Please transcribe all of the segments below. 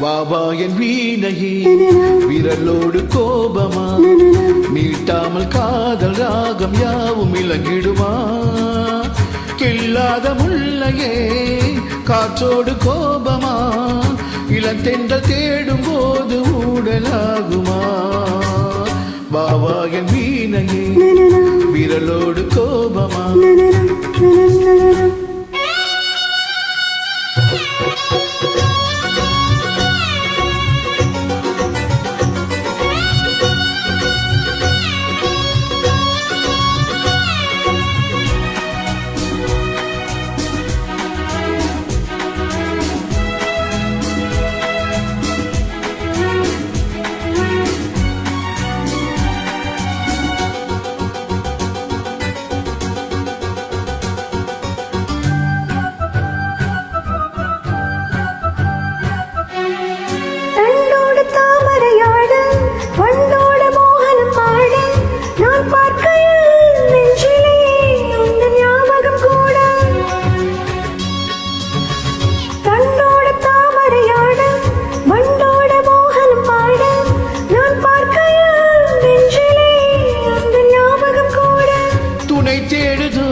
வாவா என் வீணையே விரலோடு கோபமா மீட்டாமல் காதல் ராகம் யாவும் இலங்கிடுமா கில்லாத முல்லையே காற்றோடு கோபமா இளந்தென்றல் தேடும் போது ஊடலாகுமா வாவா என் வீணையே விரலோடு கோபமா தேடுதோ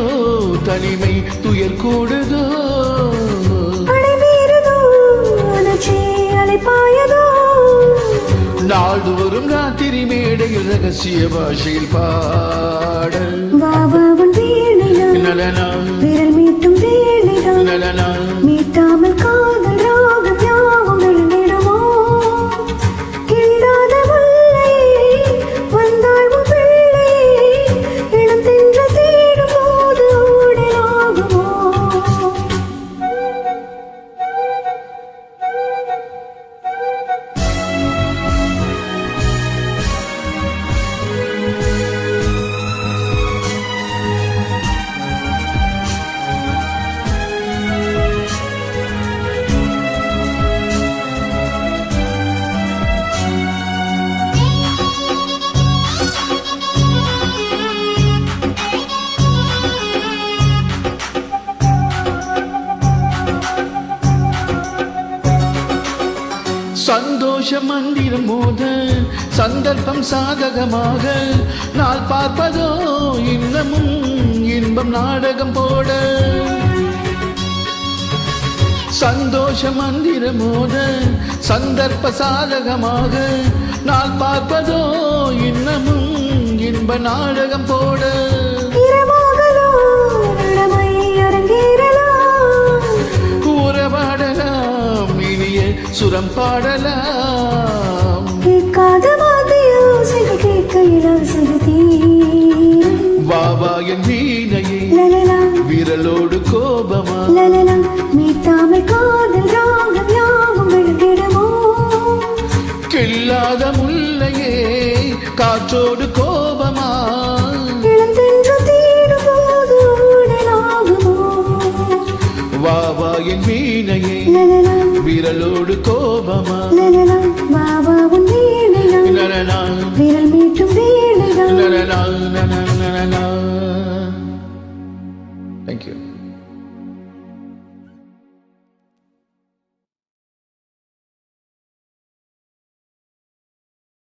தனிமை துயர் கூடுதோ நாள்தோறும் ராத்திரி மேடையில் ரகசிய பாஷையில் பாடல் நலனா விரல் மீட்டும் வேலைதான் நலனா மீட்டாமல் காதல் ராகம் யாவும் எழுந்திடுமோ கில்லாத முல்லையே வந்தாள் உன் பிள்ளையே இளம் தென்ற தேடும் போது ஊடலாகுமோ சந்தோஷ மந்திரம் மோத சந்தர்ப்பம் சாதகமாக நாள் பார்ப்பதோ இன்னமும் இன்பம் நாடகம் போட சந்தோஷ மந்திரம் மோத சந்தர்ப்ப சாதகமாக நாள் பார்ப்பதோ இன்னமும் இன்ப நாடகம் போட உறவாடலாம் இனிய சுரம் பாடலாம் வாவா என் வீணையே விரலோடு கோபமா மீட்டாமல் காதல் ராகம் யாவும் எழுதிடுமோ கில்லாத முல்லையே காற்றோடு கோபமா இளந்தென்று தேடும் போது ஊடலாகுமோ வாவா என் வீணையே விரலோடு கோபமா வாவா உன் வீணையா நலனா விரல் மீட்டும் வேலைதான் நலனா